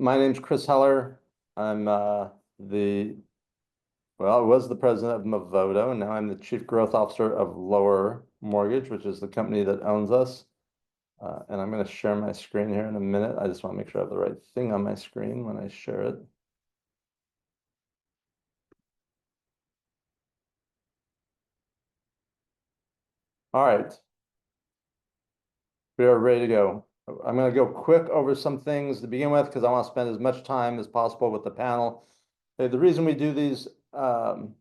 My name's Chris Heller. I'm I was the president of Movoto, and now I'm the chief growth officer of Lower Mortgage, which is the company that owns us. And I'm going to share my screen here in a minute. I just want to make sure I have the right thing on my screen when I share it. All right, we are ready to go. I'm going to go quick over some things to begin with because I want to spend as much time as possible with the panel. The reason we do these partner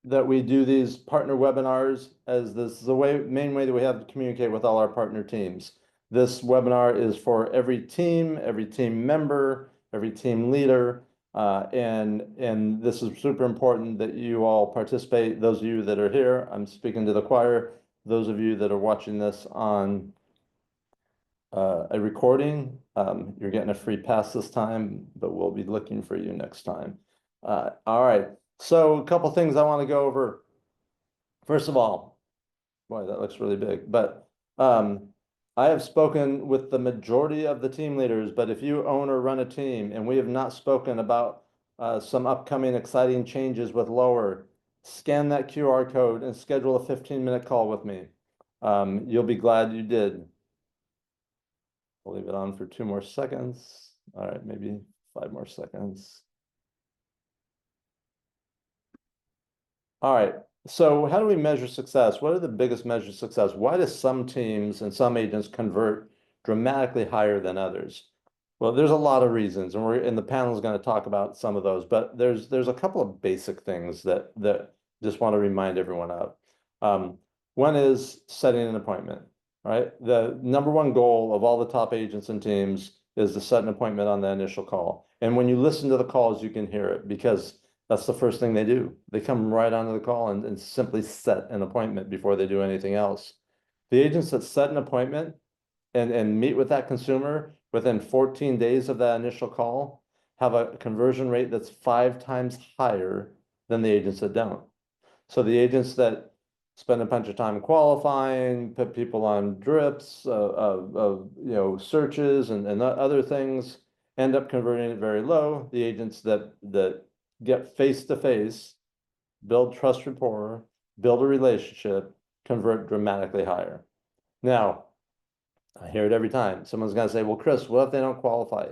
webinars as this is the main way that we have to communicate with all our partner teams. This webinar is for every team member, every team leader, and this is super important that you all participate. Those of you that are here, I'm speaking to the choir. Those of you that are watching this on a recording, you're getting a free pass this time, but we'll be looking for you next time. All right. So a couple things I want to go over. First of all, boy, that looks really big, but I have spoken with the majority of the team leaders, but if you own or run a team and we have not spoken about some upcoming exciting changes with Lower, scan that QR code and schedule a 15-minute call with me. You'll be glad you did. I'll leave it on for 2 more seconds. All right, maybe 5 more seconds. All right, so how do we measure success? What are the biggest measures of success? Why do some teams and some agents convert dramatically higher than others? Well, there's a lot of reasons, and the panel is going to talk about some of those, but there's a couple of basic things that just want to remind everyone of. One is setting an appointment, right? The number one goal of all the top agents and teams is to set an appointment on the initial call. And when you listen to the calls, you can hear it because that's the first thing they do. They come right onto the call and simply set an appointment before they do anything else. The agents that set an appointment and meet with that consumer within 14 days of that initial call have a conversion rate that's 5 times higher than the agents that don't. So the agents that spend a bunch of time qualifying, put people on drips of searches and other things, end up converting it very low. The agents that get face-to-face, build trust rapport, build a relationship, convert dramatically higher. Now, I hear it every time. Someone's going to say, well, Chris, what if they don't qualify?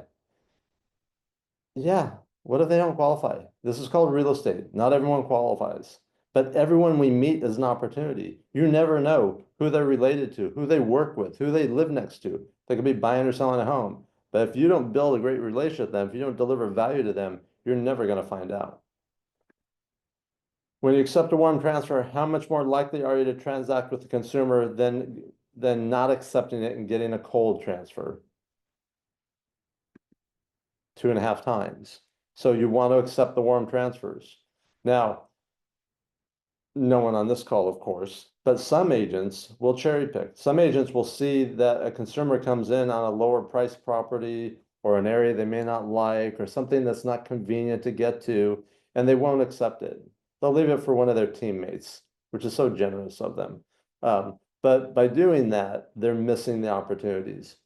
Yeah, what if they don't qualify? This is called real estate. Not everyone qualifies, but everyone we meet is an opportunity. You never know who they're related to, who they work with, who they live next to. They could be buying or selling a home. But if you don't build a great relationship with them, if you don't deliver value to them, you're never going to find out. When you accept a warm transfer, how much more likely are you to transact with the consumer than not accepting it and getting a cold transfer? 2.5 times. So you want to accept the warm transfers. Now, no one on this call, of course, but some agents will cherry pick. Some agents will see that a consumer comes in on a lower price property or an area they may not like or something that's not convenient to get to, and they won't accept it. They'll leave it for one of their teammates, which is so generous of them. But by doing that, they're missing the opportunities.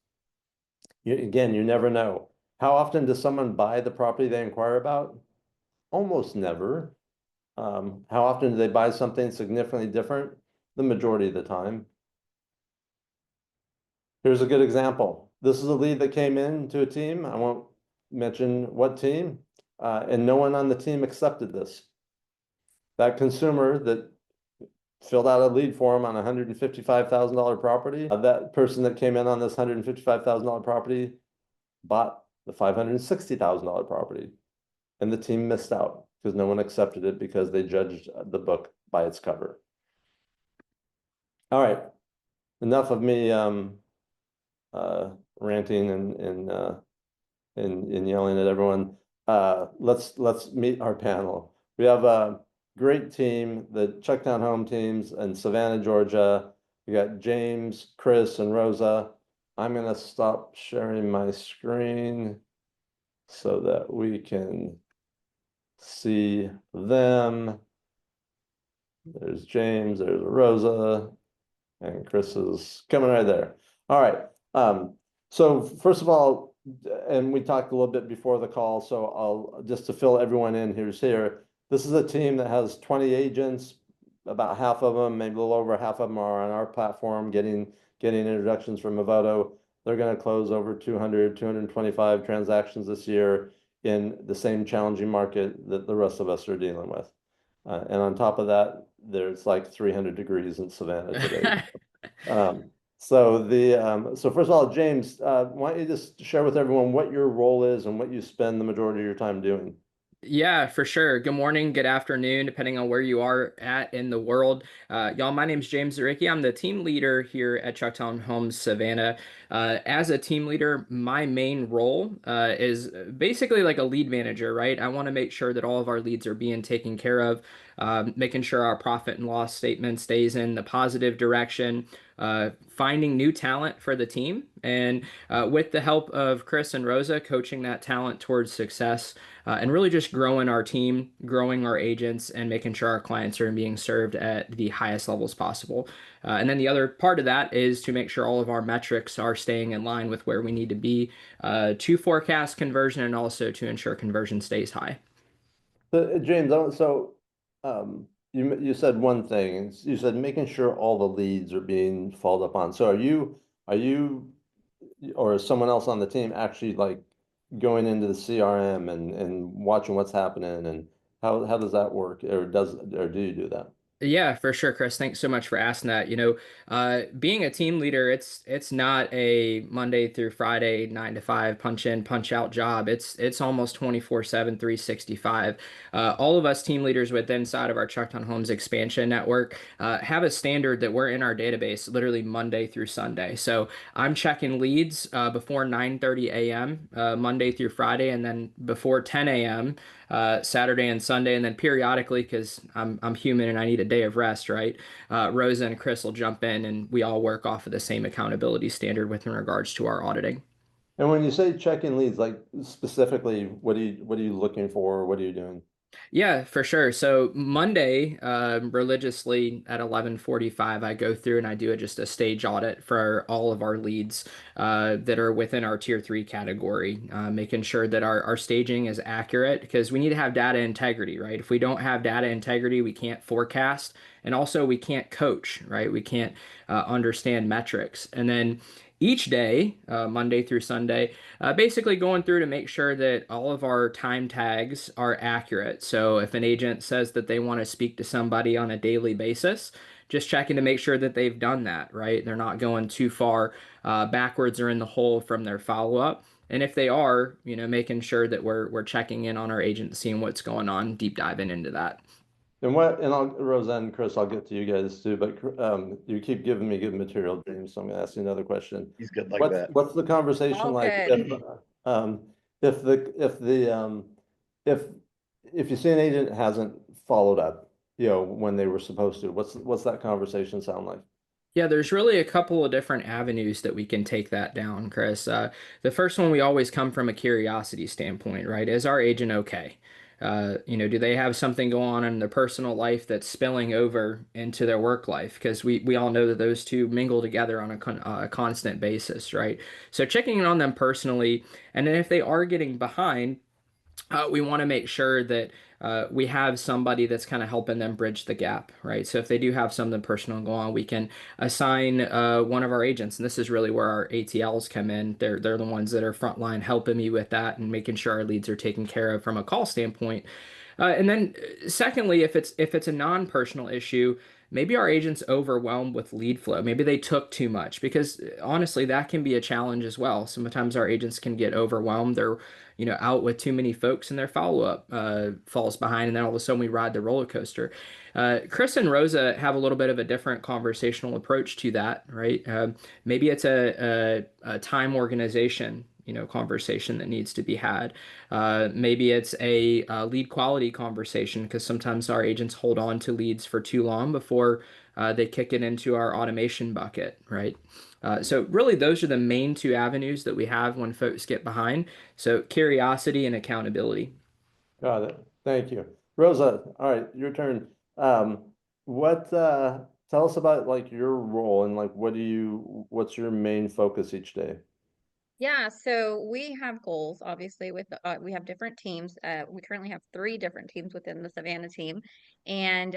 Again, you never know. How often does someone buy the property they inquire about? Almost never. How often do they buy something significantly different? The majority of the time. Here's a good example. This is a lead that came in to a team. I won't mention what team, and no one on the team accepted this. That consumer that filled out a lead form on a $155,000 property, that person that came in on this $155,000 property bought the $560,000 property, and the team missed out because no one accepted it because they judged the book by its cover. All right, enough of me ranting and yelling at everyone. Let's meet our panel. We have a great team, the Chucktown home teams in Savannah, Georgia. We got James, Chris, and Rosa. I'm going to stop sharing my screen so that we can see them. There's James, there's Rosa, and Chris is coming right there. All right. So first of all, and we talked a little bit before the call, so I'll just to fill everyone in who's here. This is a team that has 20 agents, about half of them, maybe a little over half of them are on our platform getting introductions from Movoto. They're going to close over 200, 225 transactions this year in the same challenging market that the rest of us are dealing with. And on top of that, there's like 300 degrees in Savannah today. Um, so first of all, James, why don't you just share with everyone what your role is and what you spend the majority of your time doing? Yeah, for sure. Good morning, good afternoon, depending on where you are at in the world. Y'all, my name's James Zaricki. I'm the team leader here at Chucktown Homes Savannah. As a team leader, my main role is basically like a lead manager, right? I want to make sure that all of our leads are being taken care of, making sure our profit and loss statement stays in the positive direction, finding new talent for the team, and with the help of Chris and Rosa, coaching that talent towards success and really just growing our team, growing our agents, and making sure our clients are being served at the highest levels possible. And then the other part of that is to make sure all of our metrics are staying in line with where we need to be to forecast conversion and also to ensure conversion stays high. So, James, you said one thing. You said making sure all the leads are being followed up on. So are you or is someone else on the team actually like going into the CRM and watching what's happening and how does that work or do you do that? Yeah, for sure, Chris. Thanks so much for asking that. Being a team leader, it's not a Monday through Friday, 9 to 5, punch in, punch out job. It's almost 24/7, 365. All of us team leaders within inside of our Chucktown Homes expansion network have a standard that we're in our database literally Monday through Sunday. So I'm checking leads before 9:30 a.m. Monday through Friday, and then before 10 a.m. Saturday and Sunday, and then periodically, because I'm human and I need a day of rest, right? Rosa and Chris will jump in, and we all work off of the same accountability standard with in regards to our auditing. And when you say checking leads, like specifically, what are you looking for? What are you doing? Yeah, for sure. So Monday, religiously at 11:45, I go through and I do just a stage audit for all of our leads that are within our tier three category, making sure that our staging is accurate because we need to have data integrity, right? If we don't have data integrity, we can't forecast, and also we can't coach, right? We can't understand metrics. And then each day, Monday through Sunday, basically going through to make sure that all of our time tags are accurate. So if an agent says that they want to speak to somebody on a daily basis, just checking to make sure that they've done that, right? They're not going too far backwards or in the hole from their follow-up. And if they are, making sure that we're checking in on our agent, seeing what's going on, deep diving into that. And Roseanne and Chris, I'll get to you guys too, but you keep giving me good material, James, so I'm gonna ask you another question. He's good like What's that. what's the conversation All like good. if if if you see an agent hasn't followed up, when they were supposed to, what's that conversation sound like? Yeah, there's really a couple of different avenues that we can take that down, Chris. The first one, we always come from a curiosity standpoint, right? Is our agent okay? Do they have something going on in their personal life that's spilling over into their work life? Because we all know that those two mingle together on a constant basis, right? So checking in on them personally, and then if they are getting behind, we want to make sure that we have somebody that's kind of helping them bridge the gap, right? So if they do have something personal go on, we can assign one of our agents, and this is really where our ATLs come in. They're the ones that are frontline helping me with that and making sure our leads are taken care of from a call standpoint. And then secondly, if it's a non-personal issue, maybe our agent's overwhelmed with lead flow. Maybe they took too much because honestly, that can be a challenge as well. Sometimes our agents can get overwhelmed. They're, out with too many folks and their follow-up falls behind, and then all of a sudden we ride the roller coaster. Chris and Rosa have a little bit of a different conversational approach to that, right? Maybe it's a time organization, conversation that needs to be had. Maybe it's a lead quality conversation because sometimes our agents hold on to leads for too long before they kick it into our automation bucket, right? So really, those are the main two avenues that we have when folks get behind. So curiosity and accountability. Got it. Thank you. Rosa, all right, your turn. What tell us about like your role and like what's your main focus each day? Yeah, so we have goals, obviously, with we have different teams. We currently have three different teams within the Savannah team. And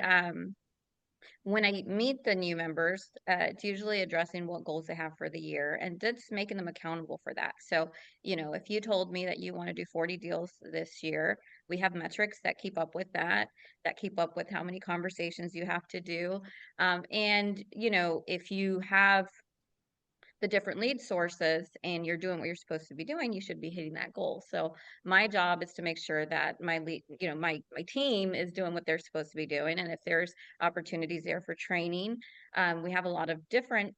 when I meet the new members, it's usually addressing what goals they have for the year and just making them accountable for that. So, if you told me that you want to do 40 deals this year, we have metrics that keep up with that, that keep up with how many conversations you have to do. And, if you have the different lead sources and you're doing what you're supposed to be doing, you should be hitting that goal. So my job is to make sure that my lead, my team is doing what they're supposed to be doing. And if there's opportunities there for training, we have a lot of different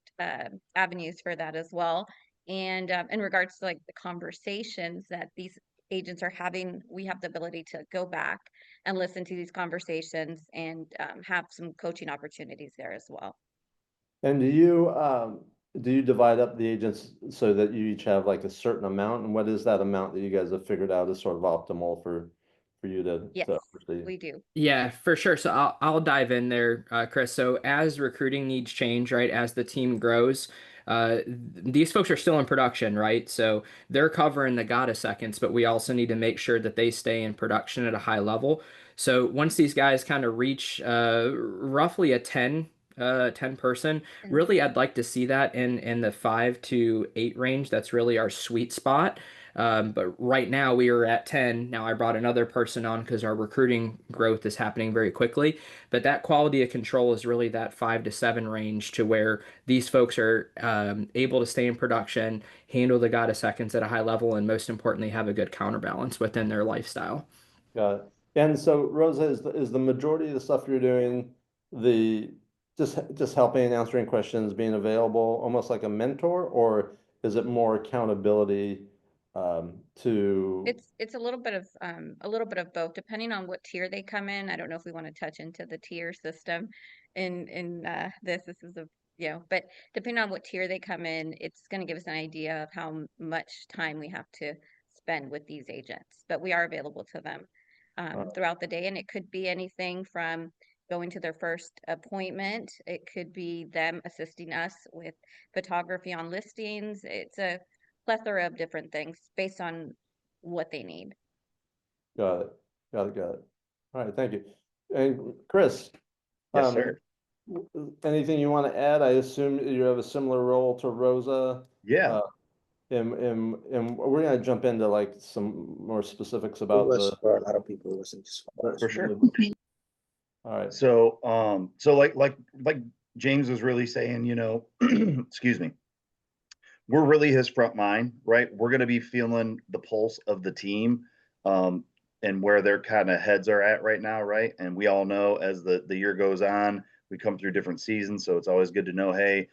avenues for that as well. And in regards to like the conversations that these agents are having, we have the ability to go back and listen to these conversations and have some coaching opportunities there as well. And do you divide up the agents so that you each have like a certain amount? And what is that amount that you guys have figured out is sort of optimal for you Yes, to oversee? we do. Yeah, for sure. So I'll dive in there, Chris. So as recruiting needs change, right, as the team grows, these folks are still in production, right? So they're covering the gotta seconds, but we also need to make sure that they stay in production at a high level. So once these guys kind of reach roughly a 10 person, And really I'd like to see that in the 5 to 8 range. That's really our sweet spot. But right now we are at 10. Now I brought another person on because our recruiting growth is happening very quickly. But that quality of control is really that 5 to 7 range to where these folks are able to stay in production, handle the gotta seconds at a high level, and most importantly, have a good counterbalance within their lifestyle. Got it. And so Rosa, is the majority of the stuff you're doing the just helping, answering questions, being available, almost like a mentor, or is it more accountability to it's a little bit of both, depending on what tier they come in. I don't know if we want to touch into the tier system in this is a but depending on what tier they come in, it's going to give us an idea of how much time we have to spend with these agents. But we are available to them uh, throughout the day, and it could be anything from going to their first appointment. It could be them assisting us with photography on listings. It's a plethora of different things based on what they need. got it, got it. All right, thank you. And Chris, Yes, um, sir. anything you want to add? I assume you have a similar role to Rosa. Yeah. Uh, and we're gonna jump into like some more specifics It about was for a lot of people. It wasn't just for us. For sure. all right. So like James was really saying, excuse me, we're really his front line, right? We're going to be feeling the pulse of the team, um, and where their kind of heads are at right now, right? And we all know as the year goes on, we come through different seasons, so it's always good to know, hey,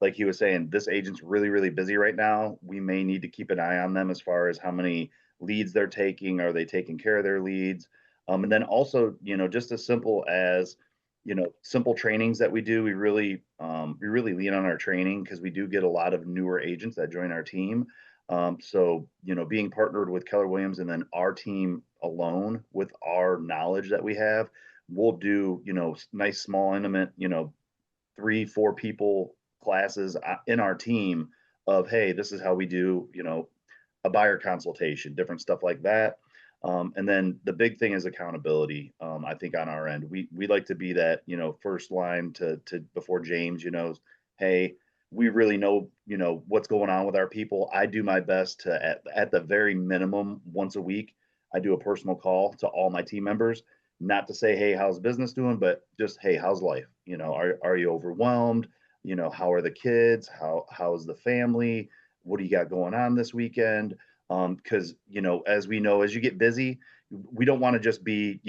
like he was saying, this agent's really busy right now. We may need to keep an eye on them as far as how many leads they're taking. Are they taking care of their leads? And then also, just as simple as simple trainings that we do, we really lean on our training because we do get a lot of newer agents that join our team. So being partnered with Keller Williams and then our team alone with our knowledge that we have, we'll do nice small intimate 3 4 people classes in our team of, hey, this is how we do a buyer consultation, different stuff like that. And then the big thing is accountability. I think on our end, we like to be that first line to before James, hey, we really know what's going on with our people. I do my best to at the very minimum once a week, I do a personal call to all my team members, not to say, hey, how's business doing, but just, hey, how's life? Are you overwhelmed? How are the kids? How's the family? What do you got going on this weekend? Because as we know, as you get busy, we don't want to just be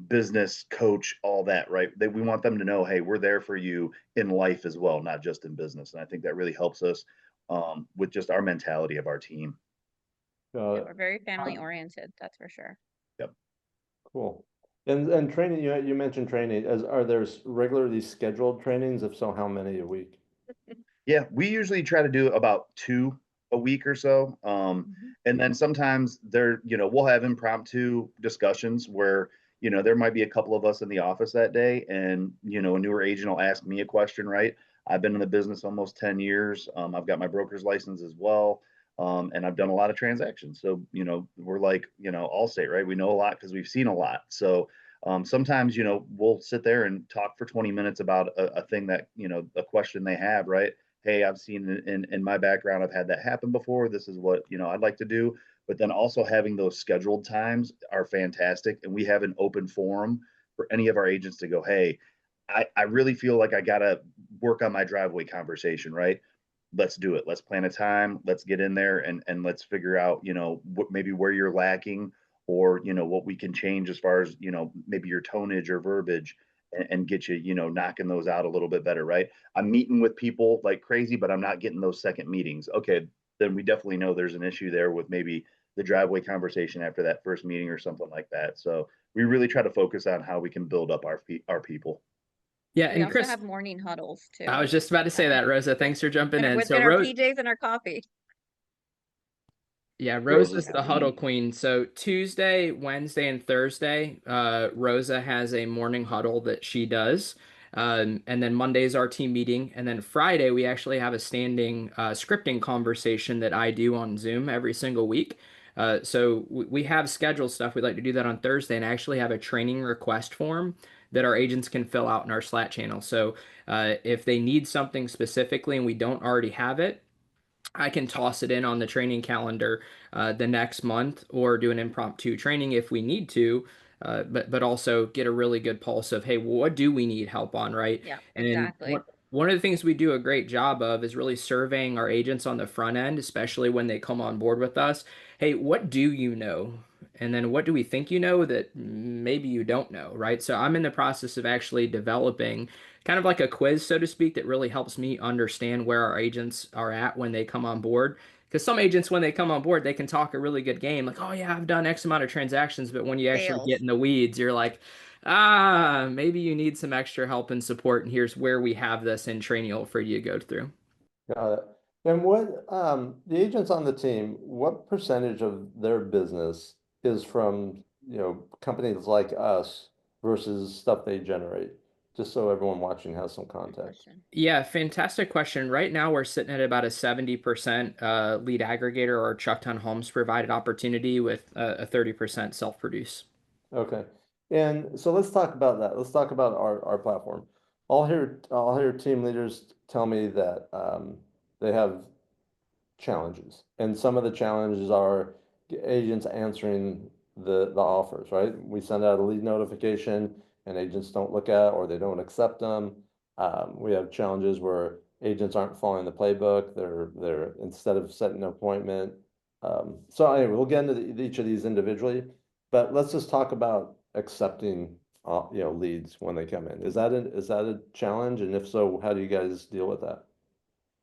business coach, all that, right? That we want them to know, hey, we're there for you in life as well, not just in business. And I think that really helps us with just our mentality of our team. Yeah, Got we're very family it. oriented, that's for sure. Yep. Cool. And training, you mentioned training. Are there regularly scheduled trainings? If so, how many a week? Yeah, we usually try to do about 2 a week or so. Mhm. And then sometimes we'll have impromptu discussions where, there might be a couple of us in the office that day and, a newer agent will ask me a question, right? I've been in the business almost 10 years. I've got my broker's license as well. And I've done a lot of transactions. So, you know, we're like, you know, Allstate, right? We know a lot because we've seen a lot. So sometimes, you know, we'll sit there and talk for 20 minutes about a thing that, you know, a question they have, right? Hey, I've seen in my background, I've had that happen before. This is what, you know, I'd like to do. But then also having those scheduled times are fantastic. And we have an open forum for any of our agents to go, hey, I really feel like I got to work on my driveway conversation, right? Let's do it. Let's plan a time. Let's get in there and let's figure out, you know, what maybe where you're lacking or, you know, what we can change as far as, you know, maybe your tonnage or verbiage and get you, you know, knocking those out a little bit better, right? I'm meeting with people like crazy, but I'm not getting those second meetings. Okay, then we definitely know there's an issue there with maybe the driveway conversation after that first meeting or something like that. So we really try to focus on how we can build up our people. Yeah, We and also Chris, have morning huddles I too. was just about to say that, Rosa. Thanks for jumping And in. So within our Rose, PJs and our coffee. yeah, Rosa's Rosa's the got one. huddle queen. So Tuesday, Wednesday, and Thursday, Rosa has a morning huddle that she does. And then Monday's our team meeting. And then Friday, we actually have a standing scripting conversation that I do on Zoom every single week. So we have scheduled stuff. We'd like to do that on Thursday and actually have a training request form that our agents can fill out in our Slack channel. So if they need something specifically and we don't already have it, I can toss it in on the training calendar the next month or do an impromptu training if we need to, but also get a really good pulse of, hey, what do we need help on, right? Yeah, And exactly. one of the things we do a great job of is really surveying our agents on the front end, especially when they come on board with us. Hey, what do you know? And then what do we think you know that maybe you don't know, right? So I'm in the process of actually developing kind of like a quiz, so to speak, that really helps me understand where our agents are at when they come on board. Because some agents, when they come on board, they can talk a really good game, like, oh, yeah, I've done X amount of transactions. But when you actually get Sales. in the weeds, you're like, ah, maybe you need some extra help and support. And here's where we have this in training for you to go through. Got it. And what, the agents on the team, what percentage of their business is from, you know, companies like us versus stuff they generate? Just so everyone watching has some Good context. question. Yeah, fantastic question. Right now, we're sitting at about a 70% lead aggregator or Chucktown Homes provided opportunity with a 30% self-produce. Okay. And so let's talk about that. Let's talk about our platform. I'll hear team leaders tell me that they have challenges. And some of the challenges are agents answering the offers, right? We send out a lead notification and agents don't look at or they don't accept them. We have challenges where agents aren't following the playbook. They're instead of setting an appointment. So anyway, we'll get into each of these individually, but let's just talk about accepting you know, leads when they come in. Is that a challenge? And if so, how do you guys deal with that?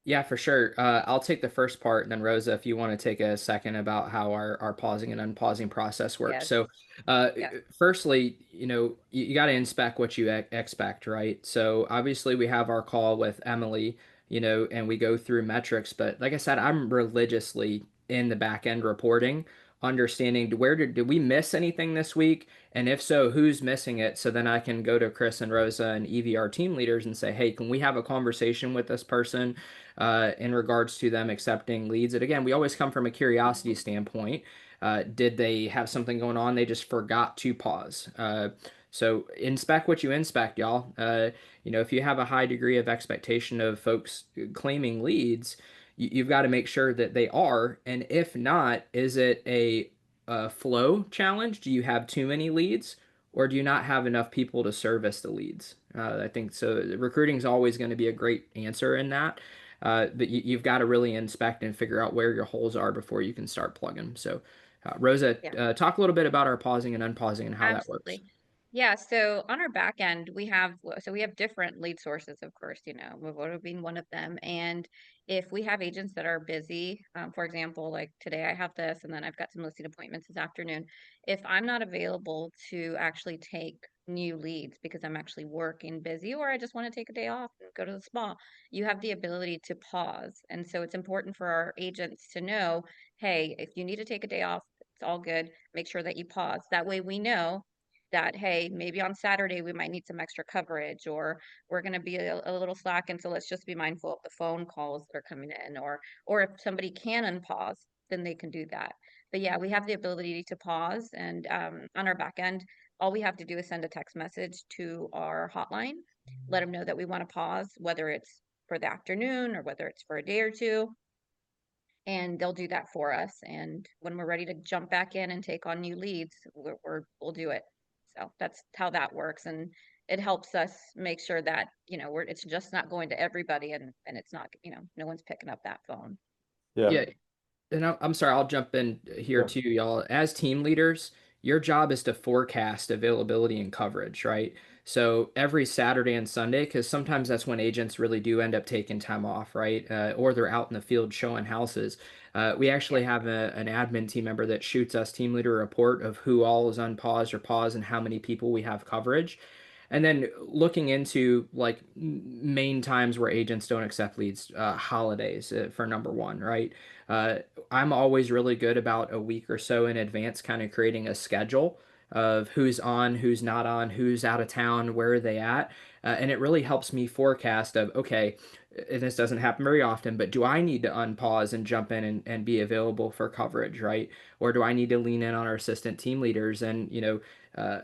Yeah, for sure. I'll take the first part, and then Rosa, if you want to take a second about how our pausing and unpausing process works. Yes. So, Yeah. firstly, you know, you got to inspect what you expect, right? So, obviously, we have our call with Emily, you know, and we go through metrics. But like I said, I'm religiously in the back end reporting, understanding where did we miss anything this week? And if so, who's missing it? So then I can go to Chris and Rosa and EVR team leaders and say, hey, can we have a conversation with this person? In regards to them accepting leads. And again, we always come from a curiosity standpoint. Did they have something going on? They just forgot to pause. So inspect what you inspect, y'all. You know, if you have a high degree of expectation of folks claiming leads, you've got to make sure that they are. And if not, is it a flow challenge? Do you have too many leads? Or do you not have enough people to service the leads? I think so. Recruiting is always going to be a great answer in that. But you've got to really inspect and figure out where your holes are before you can start plugging. So, Rosa, Yeah. talk a little bit about our pausing and unpausing and how that works. Absolutely. Yeah, so on our back end, we have different lead sources, of course, you know, Vovoto being one of them. And if we have agents that are busy, for example, like today I have this, and then I've got some listing appointments this afternoon. If I'm not available to actually take new leads because I'm actually working busy, or I just want to take a day off and go to the spa, you have the ability to pause. And so it's important for our agents to know, hey, if you need to take a day off, it's all good. Make sure that you pause. That way we know, that, hey, maybe on Saturday we might need some extra coverage, or we're going to be a little slack, and so let's just be mindful of the phone calls that are coming in, or if somebody can unpause, then they can do that. But yeah, we have the ability to pause, and on our back end, all we have to do is send a text message to our hotline, let them know that we want to pause, whether it's for the afternoon or whether it's for a day or two, and they'll do that for us. And when we're ready to jump back in and take on new leads, we'll do it. So that's how that works, and it helps us make sure that it's just not going to everybody, and it's not no one's picking up that phone. Yeah. Yeah. And I'm sorry, I'll jump in here Sure. too, y'all. As team leaders, your job is to forecast availability and coverage, right? So every Saturday and Sunday, because sometimes that's when agents really do end up taking time off, right? Or they're out in the field showing houses. We actually have an admin team member that shoots us team leader report of who all is unpaused or paused and how many people we have coverage. And then looking into like main times where agents don't accept leads, holidays for number one, right? Uh, I'm always really good about a week or so in advance, kind of creating a schedule of who's on, who's not on, who's out of town, where are they at. And it really helps me forecast of, okay, and this doesn't happen very often, but do I need to unpause and jump in and be available for coverage, right? Or do I need to lean in on our assistant team leaders and,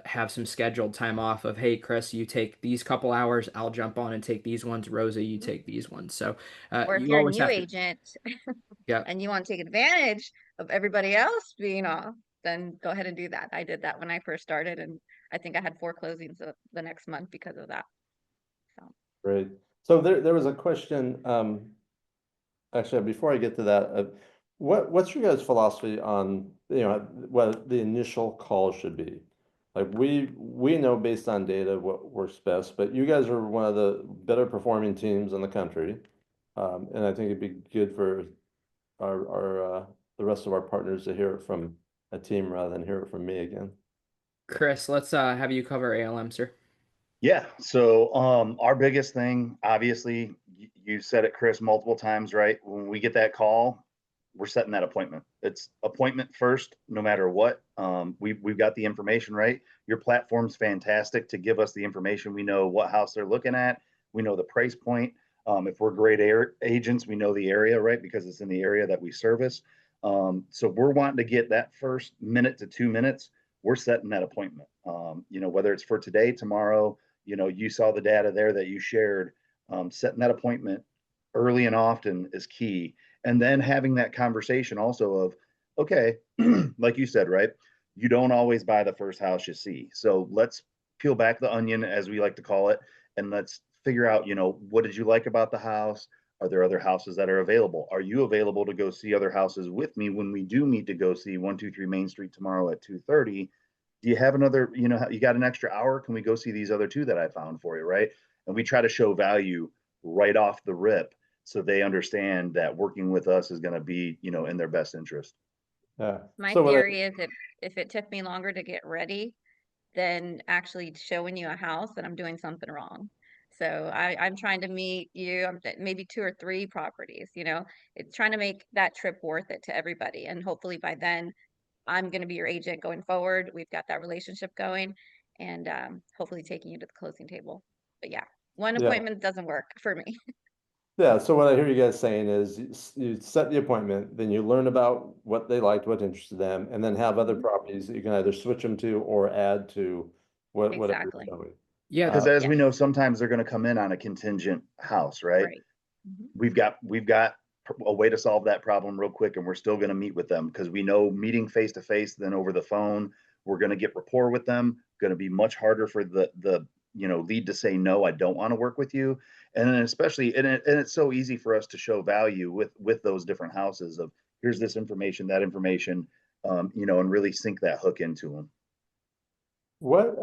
have some scheduled time off of, hey, Chris, you take these couple hours, I'll jump on and take these ones. Rosa, you take these ones. So Or if you you're a always new have to, agent yeah. and you want to take advantage of everybody else being off, then go ahead and do that. I did that when I first started, and I think I had 4 closings the next month because of that. So Great. So there was a question, actually, before I get to that, what's your guys' philosophy on, what the initial call should be? Like we know based on data what works best, but you guys are one of the better performing teams in the country. And I think it'd be good for our the rest of our partners to hear it from a team rather than hear it from me again. Chris, let's have you cover ALM, sir. Yeah. So our biggest thing, obviously, you said it, Chris, multiple times, right? When we get that call, we're setting that appointment. It's appointment first, no matter what. We've got the information, right? Your platform's fantastic to give us the information. We know what house they're looking at. We know the price point. If we're great agents, we know the area, right? Because it's in the area that we service. So we're wanting to get that first minute to 2 minutes. We're setting that appointment. Whether it's for today, tomorrow, you saw the data there that you shared. Setting that appointment early and often is key. And then having that conversation also of, okay, like you said, right? You don't always buy the first house you see. So let's peel back the onion, as we like to call it, and let's figure out, what did you like about the house? Are there other houses that are available? Are you available to go see other houses with me when we do need to go see 123 Main Street tomorrow at 2:30? Do you have another, you got an extra hour? Can we go see these other two that I found for you, right? And we try to show value right off the rip so they understand that working with us is going to be, in their best interest. Yeah. my So theory is, if it took me longer to get ready than actually showing you a house, then I'm doing something wrong. So I'm trying to meet you, maybe 2 or 3 properties, it's trying to make that trip worth it to everybody. And hopefully by then I'm going to be your agent going forward. We've got that relationship going, and hopefully taking you to the closing table. But yeah, one yeah. appointment doesn't work for me. Yeah, so what I hear you guys saying is you set the appointment, then you learn about what they liked, what interested them, and then have other Mhm. properties that you can either switch them to or add to whatever you're Exactly. showing. Yeah, Because as we Yes. know, sometimes they're going to come in on a contingent house, right? Right. Mhm. We've got a way to solve that problem real quick, and we're still going to meet with them because we know meeting face to face then over the phone, we're going to get rapport with them. Going to be much harder for the lead to say no, I don't want to work with you. And then especially, and it's so easy for us to show value with those different houses of, here's this information, that information, and really sink that hook into them. What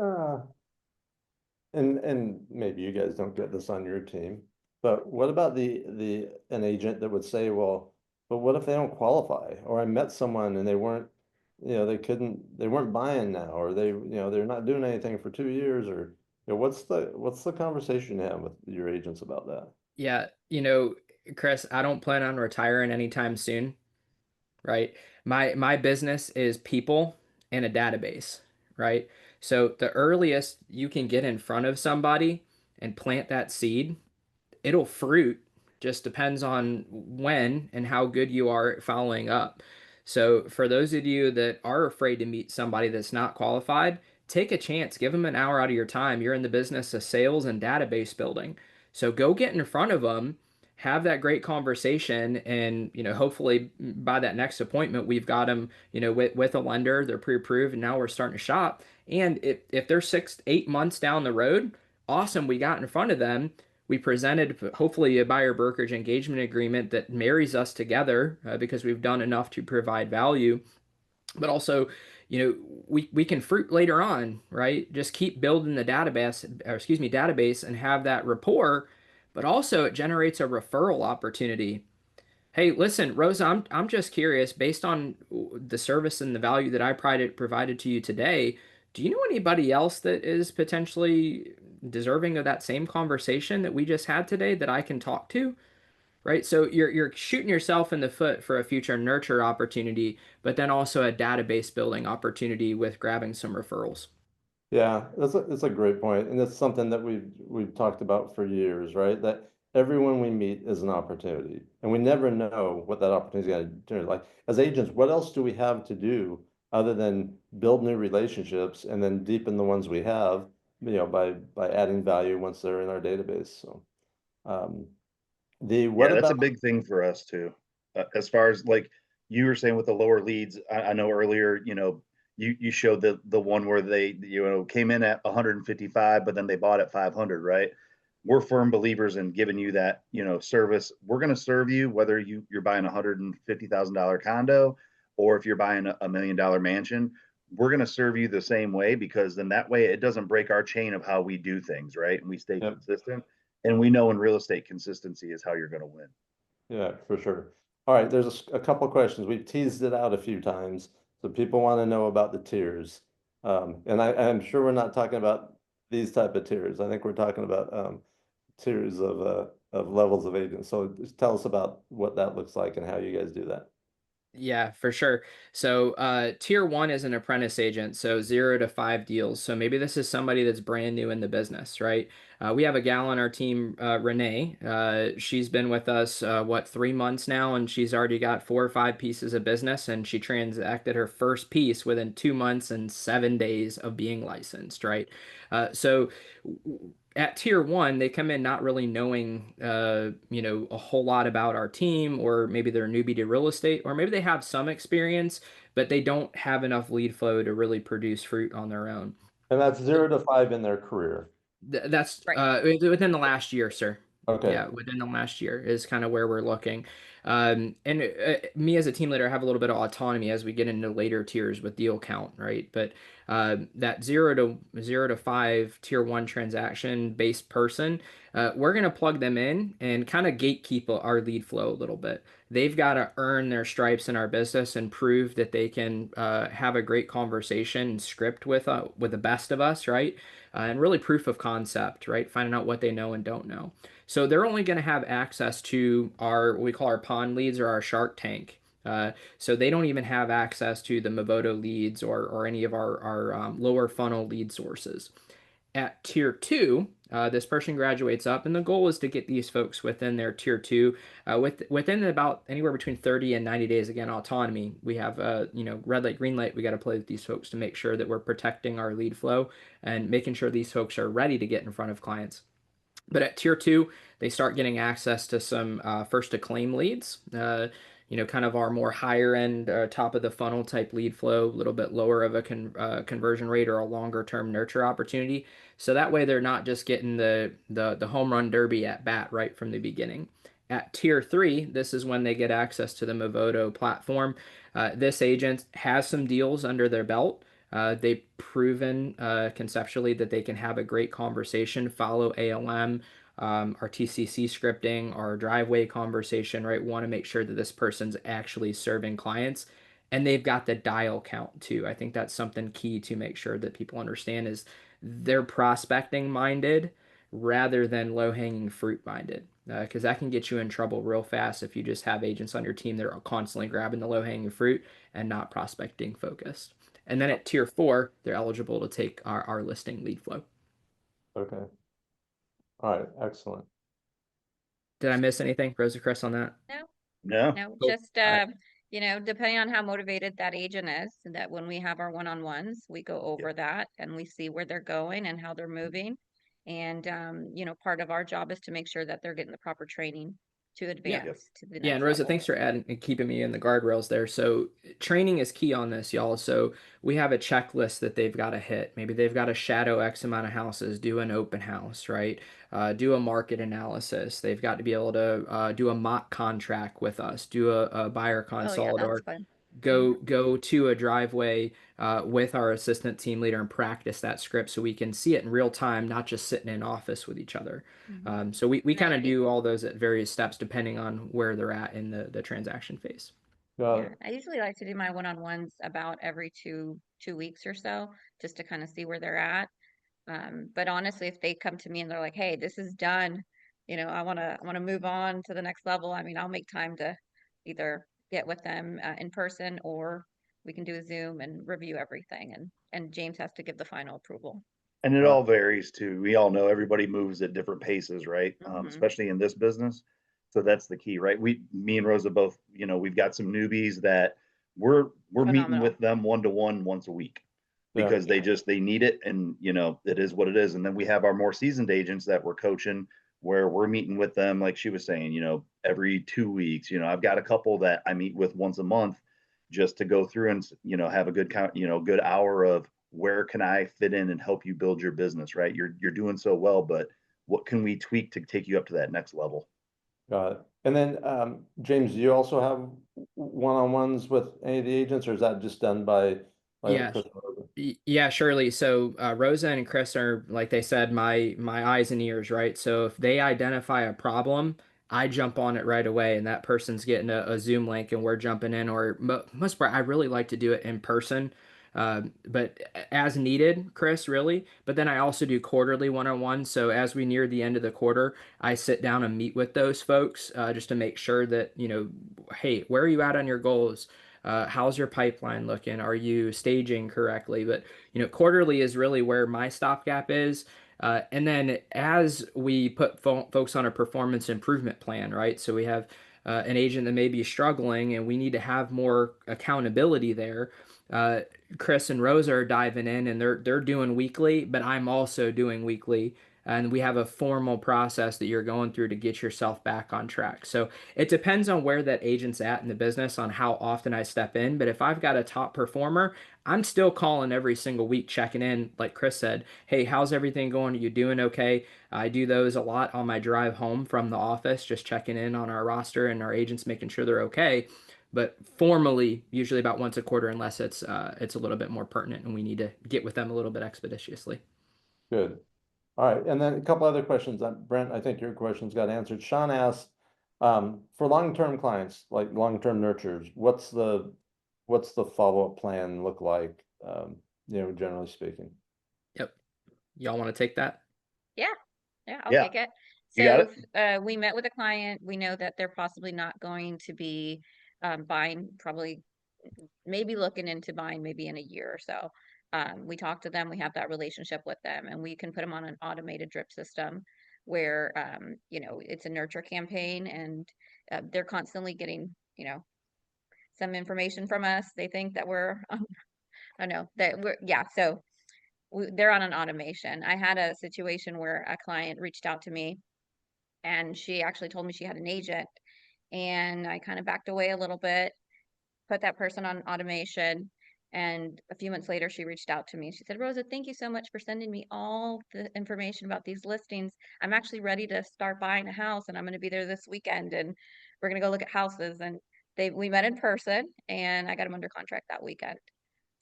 and maybe you guys don't get this on your team, but what about the an agent that would say, well, but what if they don't qualify? Or I met someone and they weren't, they weren't buying now, or they're not doing anything for 2 years, or what's the conversation you have with your agents about that? yeah, Chris, I don't plan on retiring anytime soon, right? My business is people and a database, right? So the earliest you can get in front of somebody and plant that seed, it'll fruit. Just depends on when and how good you are at following up. So for those of you that are afraid to meet somebody that's not qualified, take a chance. Give them an hour out of your time. You're in the business of sales and database building. So go get in front of them, have that great conversation, and hopefully by that next appointment, we've got them, with a lender, they're pre-approved, and now we're starting to shop. And if they're 6, 8 months down the road, awesome, we got in front of them. We presented hopefully a buyer brokerage engagement agreement that marries us together because we've done enough to provide value. But also, we can fruit later on, right? Just keep building the database and have that rapport. But also, it generates a referral opportunity. Hey, listen, Rosa, I'm just curious, based on the service and the value that I provided to you today, do you know anybody else that is potentially deserving of that same conversation that we just had today that I can talk to? Right? So you're shooting yourself in the foot for a future nurture opportunity, but then also a database building opportunity with grabbing some referrals. Yeah, that's a great point, and it's something that we've talked about for years, right? That everyone we meet is an opportunity, and we never know what that opportunity is going to do. Like as agents, what else do we have to do other than build new relationships and then deepen the ones we have, by adding value once they're in our database. So, um, the what Yeah, that's a about big thing for us too. As far as like you were saying with the lower leads, I know earlier, you showed the one where they, came in at 155, but then they bought at 500, right? We're firm believers in giving you that, service. We're going to serve you whether you're buying a $150,000 condo or if you're buying a $1 million mansion. We're going to serve you the same way because then that way it doesn't break our chain of how we do things, right? And we stay Yep. consistent. And we know in real estate, consistency is how you're going to win. Yeah, for sure. All right, there's a couple of questions. We've teased it out a few times, so people want to know about the tiers. And I'm sure we're not talking about these type of tiers. I think we're talking about tiers of levels of agents. So just tell us about what that looks like and how you guys do that. Yeah, for sure. So, tier one is an apprentice agent, so 0 to 5 deals. So maybe this is somebody that's brand new in the business, right? We have a gal on our team, Renee. She's been with us, 3 months now, and she's already got 4 or 5 pieces of business, and she transacted her first piece within 2 months and 7 days of being licensed, right? So at tier one, they come in not really knowing, a whole lot about our team, or maybe they're a newbie to real estate, or maybe they have some experience, but they don't have enough lead flow to really produce fruit on their own. And that's 0 to 5 in their career. That's Right. within the last year, sir. Okay. Yeah, within the last year is kind of where we're looking. And me as a team leader, I have a little bit of autonomy as we get into later tiers with deal count, right? But that 0 to 5 tier one transaction based person, we're gonna plug them in and kind of gatekeep our lead flow a little bit. They've got to earn their stripes in our business and prove that they can have a great conversation and script with the best of us, right? And really proof of concept, right? Finding out what they know and don't know. So they're only going to have access to what we call our pond leads or our Shark Tank. So they don't even have access to the Movoto leads or any of our lower funnel lead sources. At tier two, this person graduates up, and the goal is to get these folks within their tier two, within about anywhere between 30 and 90 days. Again, autonomy. We have, red light, green light. We got to play with these folks to make sure that we're protecting our lead flow and making sure these folks are ready to get in front of clients. But at tier two, they start getting access to some first to claim leads. Kind of our more higher end, top of the funnel type lead flow, a little bit lower of a conversion rate or a longer term nurture opportunity. So that way they're not just getting the home run derby at bat right from the beginning. At tier three, this is when they get access to the Movoto platform. This agent has some deals under their belt. They've proven conceptually that they can have a great conversation, follow ALM, our TCC scripting, our driveway conversation, right? We want to make sure that this person's actually serving clients. And they've got the dial count too. I think that's something key to make sure that people understand is they're prospecting minded rather than low hanging fruit minded. Because that can get you in trouble real fast if you just have agents on your team that are constantly grabbing the low hanging fruit and not prospecting focused. And then at tier 4, they're eligible to take our listing lead flow. Okay. All right, excellent. Did I miss anything, Rosa Chris, on that? No, No, no, Cool. just, All right. you know, depending on how motivated that agent is, that when we have our one-on-ones, we go over that and we see where they're going and how they're moving. And, you know, part of our job is to make sure that they're getting the proper training to advance to the Yeah, next and Rosa, level. thanks for adding and keeping me in the guardrails there. So training is key on this, y'all. So we have a checklist that they've got to hit. Maybe they've got to shadow X amount of houses, do an open house, right? Do a market analysis. They've got to be able to do a mock contract with us, do a buyer Oh, yeah, consult, that's or fun. go to a driveway with our assistant team leader and practice that script so we can see it in real time, not just sitting in office with each other. So we And kind of do all those at various steps depending on where they're at in the transaction phase. Got Yeah, it. I usually like to do my one-on-ones about every two weeks or so, just to kind of see where they're at. But honestly, if they come to me and they're like, "Hey, this is done, you know, I wanna move on to the next level," I mean, I'll make time to either get with them in person, or we can do a Zoom and review everything. And James has to give the final approval. and it Right. all varies too. We all know everybody moves at different paces, right? Mhm. Especially in this business. So that's the key, right? Me and Rosa both, you know, we've got some newbies that we're meeting Phenomenal. with them one-to-one once a week Yeah. because Yeah. they need it, and you know it is what it is. And then we have our more seasoned agents that we're coaching, where we're meeting with them, like she was saying, you know, every 2 weeks. You know, I've got a couple that I meet with once a month just to go through and you know have a good count, you know, good hour of where can I fit in and help you build your business, right? You're doing so well, but what can we tweak to take you up to that next level? Got it. And then, James, do you also have one-on-ones with any of the agents, or is that just done by Yeah, Chris or Rosa? Yeah, surely. So Rosa and Chris are, like they said, my eyes and ears, right? So if they identify a problem, I jump on it right away, and that person's getting a Zoom link, and we're jumping in. Or most part, I really like to do it in person, but as needed, Chris, really. But then I also do quarterly one-on-one. So as we near the end of the quarter, I sit down and meet with those folks just to make sure that, you know, hey, where are you at on your goals? How's your pipeline looking? Are you staging correctly? But you know, quarterly is really where my stopgap is. And then as we put folks on a performance improvement plan, right? So we have an agent that may be struggling, and we need to have more accountability there. Uh, Chris and Rosa are diving in, and they're doing weekly, but I'm also doing weekly. And we have a formal process that you're going through to get yourself back on track. So it depends on where that agent's at in the business on how often I step in. But if I've got a top performer, I'm still calling every single week, checking in, like Chris said, hey, how's everything going? Are you doing okay? I do those a lot on my drive home from the office, just checking in on our roster and our agents, making sure they're okay. But formally, usually about once a quarter, unless it's a little bit more pertinent and we need to get with them a little bit expeditiously. Good. All right, and then a couple other questions. Brent, I think your questions got answered. Sean asked, for long-term clients, like long-term nurturers, what's the follow-up plan look like? You know, generally speaking. Yep. Y'all want to take that? Yeah, I'll Yeah, take it. you got So, it. we met with a client. We know that they're possibly not going to be buying, probably maybe looking into buying maybe in a year or so. We talk to them, we have that relationship with them, and we can put them on an automated drip system where, you know, it's a nurture campaign, and they're constantly getting, you know, some information from us. They think that we're, I know that we're, yeah. So they're on an automation. I had a situation where a client reached out to me, and she actually told me she had an agent, and I kind of backed away a little bit, put that person on automation. And a few months later, she reached out to me. She said, Rosa, thank you so much for sending me all the information about these listings. I'm actually ready to start buying a house, and I'm going to be there this weekend, and we're going to go look at houses. And we met in person, and I got them under contract that weekend.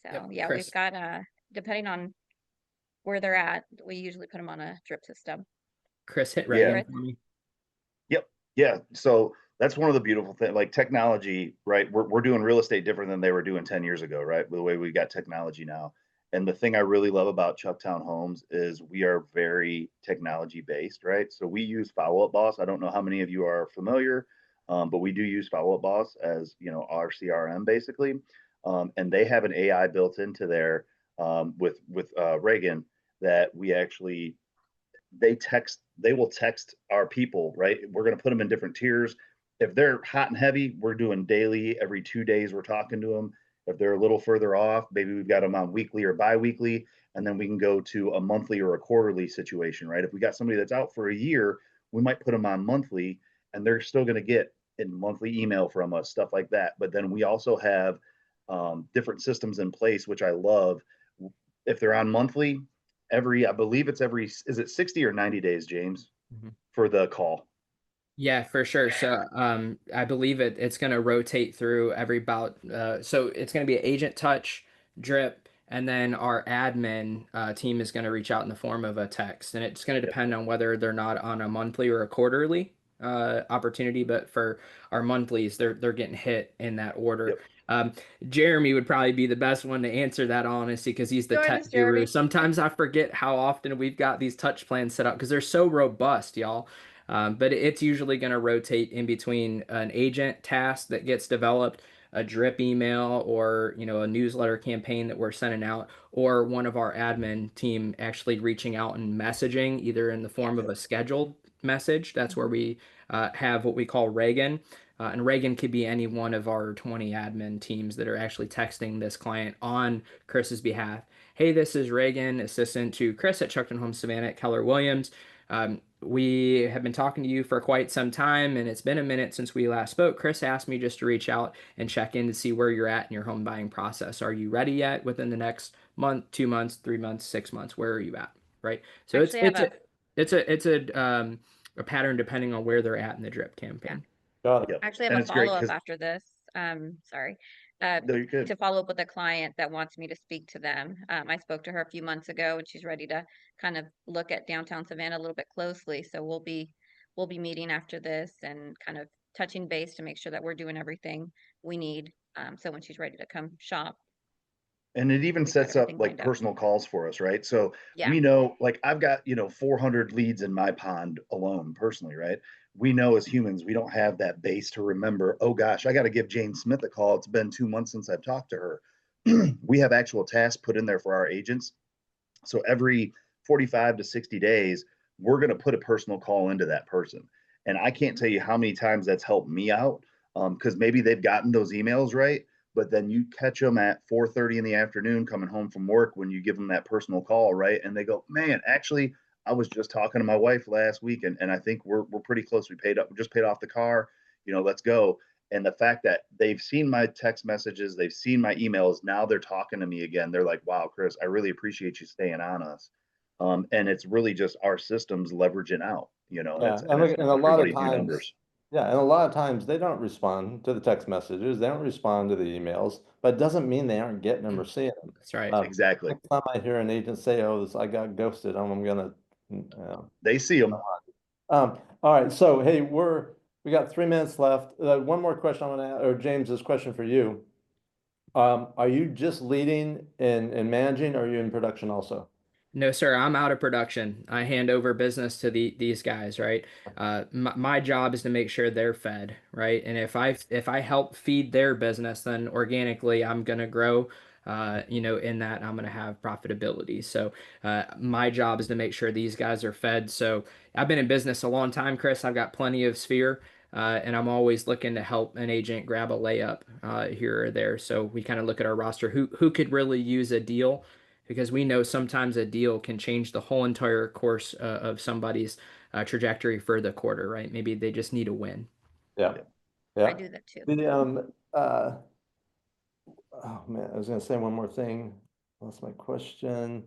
So Yep. yeah, we've Chris. got depending on where they're at, we usually put them on a drip system. Chris, hit right Yeah. in for me. Yep. Yeah. So that's one of the beautiful things, like technology, right? We're doing real estate different than they were doing 10 years ago, right? With the way we got technology now. And the thing I really love about Chucktown Homes is we are very technology based, right? So we use Follow Up Boss. I don't know how many of you are familiar, but we do use Follow Up Boss as, you know, our CRM basically. And they have an AI built into there with Reagan that we actually they will text our people, right? We're going to put them in different tiers. If they're hot and heavy, we're doing daily. Every 2 days, we're talking to them. If they're a little further off, maybe we've got them on weekly or bi-weekly, and then we can go to a monthly or a quarterly situation, right? If we got somebody that's out for a year, we might put them on monthly, and they're still going to get a monthly email from us, stuff like that. But then we also have different systems in place, which I love. If they're on monthly, I believe it's is it 60 or 90 days, James, for the call? Yeah, for sure. So I believe it's going to rotate through every bout. So it's going to be an agent touch, drip, and then our admin team is going to reach out in the form of a text. And it's going to depend on whether they're not on a monthly or a quarterly opportunity. But for our monthlies, they're getting hit in that order. Yep. Jeremy would probably be the best one to answer that, honestly, because he's the Join tech us, guru. Jeremy. Sometimes I forget how often we've got these touch plans set up because they're so robust, y'all. But it's usually going to rotate in between an agent task that gets developed, a drip email, or a newsletter campaign that we're sending out, or one of our admin team actually reaching out and messaging, either in the form of a scheduled message. That's where we have what we call Reagan. And Reagan could be any one of our 20 admin teams that are actually texting this client on Chris's behalf. Hey, this is Reagan, assistant to Chris at Chucktown Home Savannah at Keller Williams. We have been talking to you for quite some time, and it's been a minute since we last spoke. Chris asked me just to reach out and check in to see where you're at in your home buying process. Are you ready yet within the next month, 2 months, 3 months, 6 months? Where are you at? Right. So Actually, I have it's a pattern depending on where they're at in the drip campaign. Got it. Yep. actually have And a it's great follow-up because after this. Sorry. no, you're good. To follow up with a client that wants me to speak to them. I spoke to her a few months ago and she's ready to kind of look at downtown Savannah a little bit closely. So we'll be meeting after this and kind of touching base to make sure that we're doing everything we need. So when she's ready to come shop, And it even we've got sets up everything like lined up. personal calls for us, right? So Yeah. we know, like I've got, 400 leads in my pond alone personally, right? We know as humans, we don't have that base to remember, oh gosh, I got to give Jane Smith a call. It's been 2 months since I've talked to her. We have actual tasks put in there for our agents. So every 45 to 60 days, we're going to put a personal call into that person. And I can't tell you how many times that's helped me out because maybe they've gotten those emails right, but then you catch them at 4:30 in the afternoon coming home from work when you give them that personal call, right? And they go, man, actually, I was just talking to my wife last week and I think we're pretty close. We just paid off the car, let's go. And the fact that they've seen my text messages, they've seen my emails, now they're talking to me again. They're like, wow, Chris, I really appreciate you staying on us. And it's really just our systems leveraging out, Yeah, and it's and a lot of everybody's new times, numbers. yeah, and a lot of times they don't respond to the text messages, they don't respond to the emails, but it doesn't mean they aren't getting them or seeing them. That's right. Exactly. Next time I hear an agent say, "Oh, I got ghosted," I'm gonna. They see them. All right, so hey, we got 3 minutes left. One more question I'm gonna, or James's question for you. Are you just leading and managing, or are you in production also? No, sir, I'm out of production. I hand over business to these guys, right? My job is to make sure they're fed, right? And if I help feed their business, then organically I'm gonna grow. In that I'm gonna have profitability. So my job is to make sure these guys are fed. So I've been in business a long time, Chris. I've got plenty of sphere. And I'm always looking to help an agent grab a layup here or there. So we kind of look at our roster, who could really use a deal, because we know sometimes a deal can change the whole entire course of somebody's trajectory for the quarter, right? Maybe they just need a win. Yeah, I yeah. do that too. Oh man, I was gonna say one more thing. That's my question.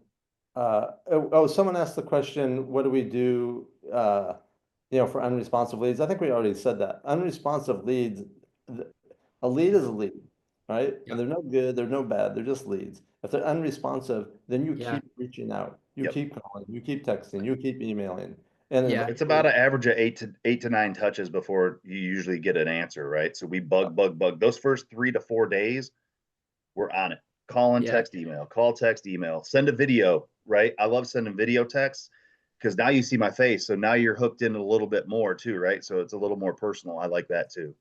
Someone asked the question, what do we do, for unresponsive leads? I think we already said that. Unresponsive leads, a lead is a lead, right? Yep. And they're no good, they're no bad, they're just leads. If they're unresponsive, then you Yeah. keep reaching out, you Yep. keep calling, you keep texting, you keep emailing. And Yeah. It's about an average of eight to nine touches before you usually get an answer, right? So we bug. Those first 3 to 4 days, we're on it. Call and Yeah. text, email, call, text, email, send a video, right? I love sending video texts because now you see my face. So now you're hooked in a little bit more too, right? So it's a little more personal. I like that too.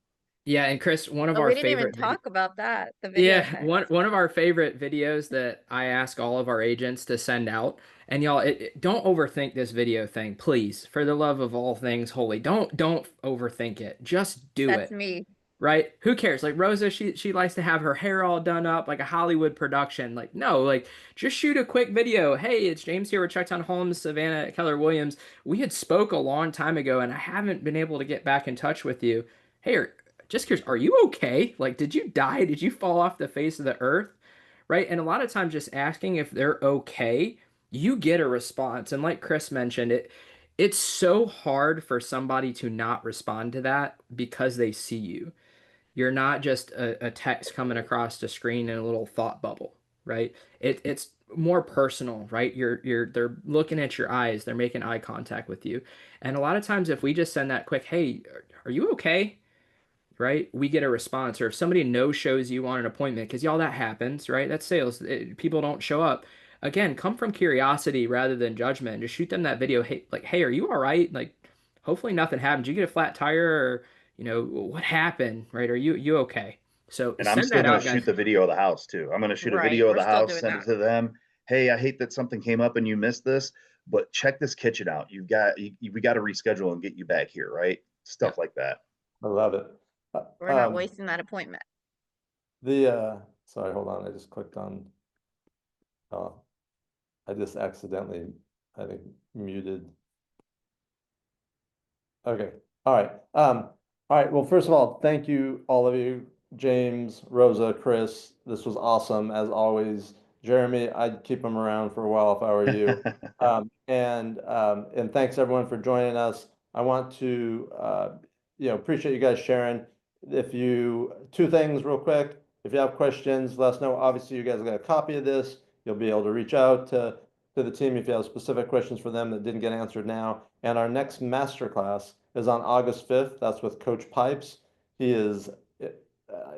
Yeah, and Chris, one of Oh, our we didn't even favorite talk about that, the video yeah, text. one of our favorite videos that I ask all of our agents to send out, and y'all, don't overthink this video thing, please. For the love of all things holy, don't overthink it. Just do That's it. me. Right? Who cares? Like Rosa, she likes to have her hair all done up like a Hollywood production. Like, no, like just shoot a quick video. Hey, it's James here with Chucktown Holmes, Savannah, Keller Williams. We had spoke a long time ago, and I haven't been able to get back in touch with you. Hey, just curious, are you okay? Like, did you die? Did you fall off the face of the earth? Right? And a lot of times, just asking if they're okay, you get a response. And like Chris mentioned, it's so hard for somebody to not respond to that because they see you. You're not just a text coming across the screen in a little thought bubble, right? It's more personal, right? They're looking at your eyes, they're making eye contact with you. And a lot of times if we just send that quick, hey, are you okay? Right? We get a response. Or if somebody no shows you on an appointment, because y'all that happens, right? That's sales. People don't show up. Again, come from curiosity rather than judgment. Just shoot them that video. Hey, like, hey, are you all right? Like, hopefully nothing happened. Did you get a flat tire or, what happened? Right? Are you okay? So And I'm send still that going to out, shoot guys. the video of the house too. I'm going to shoot a Right, video of we're the still house, doing send that. it to them. Hey, I hate that something came up and you missed this, but check this kitchen out. We got to reschedule and get you back here, right? Yeah. Stuff like that. I love it. We're not wasting that appointment. Sorry, hold on. I just clicked on, oh, I just accidentally, I think, muted. Okay. All right. All right. Well, first of all, thank you, all of you, James, Rosa, Chris. This was awesome as always. Jeremy, I'd keep him around for a while if I were you. And thanks everyone for joining us. I want to appreciate you guys sharing. Two things real quick. If you have questions, let us know. Obviously, you guys got a copy of this. You'll be able to reach out to the team if you have specific questions for them that didn't get answered now. And our next masterclass is on August 5th. That's with Coach Pipes. He is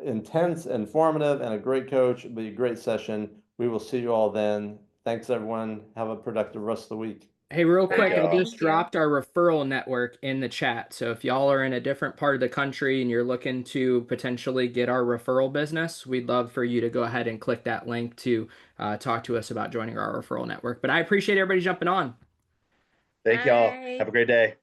intense, informative, and a great coach. It'll be a great session. We will see you all then. Thanks, everyone. Have a productive rest of the week. Hey, real Bye, quick, I y'all. just thank you. dropped our referral network in the chat. So if y'all are in a different part of the country and you're looking to potentially get our referral business, we'd love for you to go ahead and click that link to talk to us about joining our referral network. But I appreciate everybody jumping on. Thank y'all. Bye. Have a great day.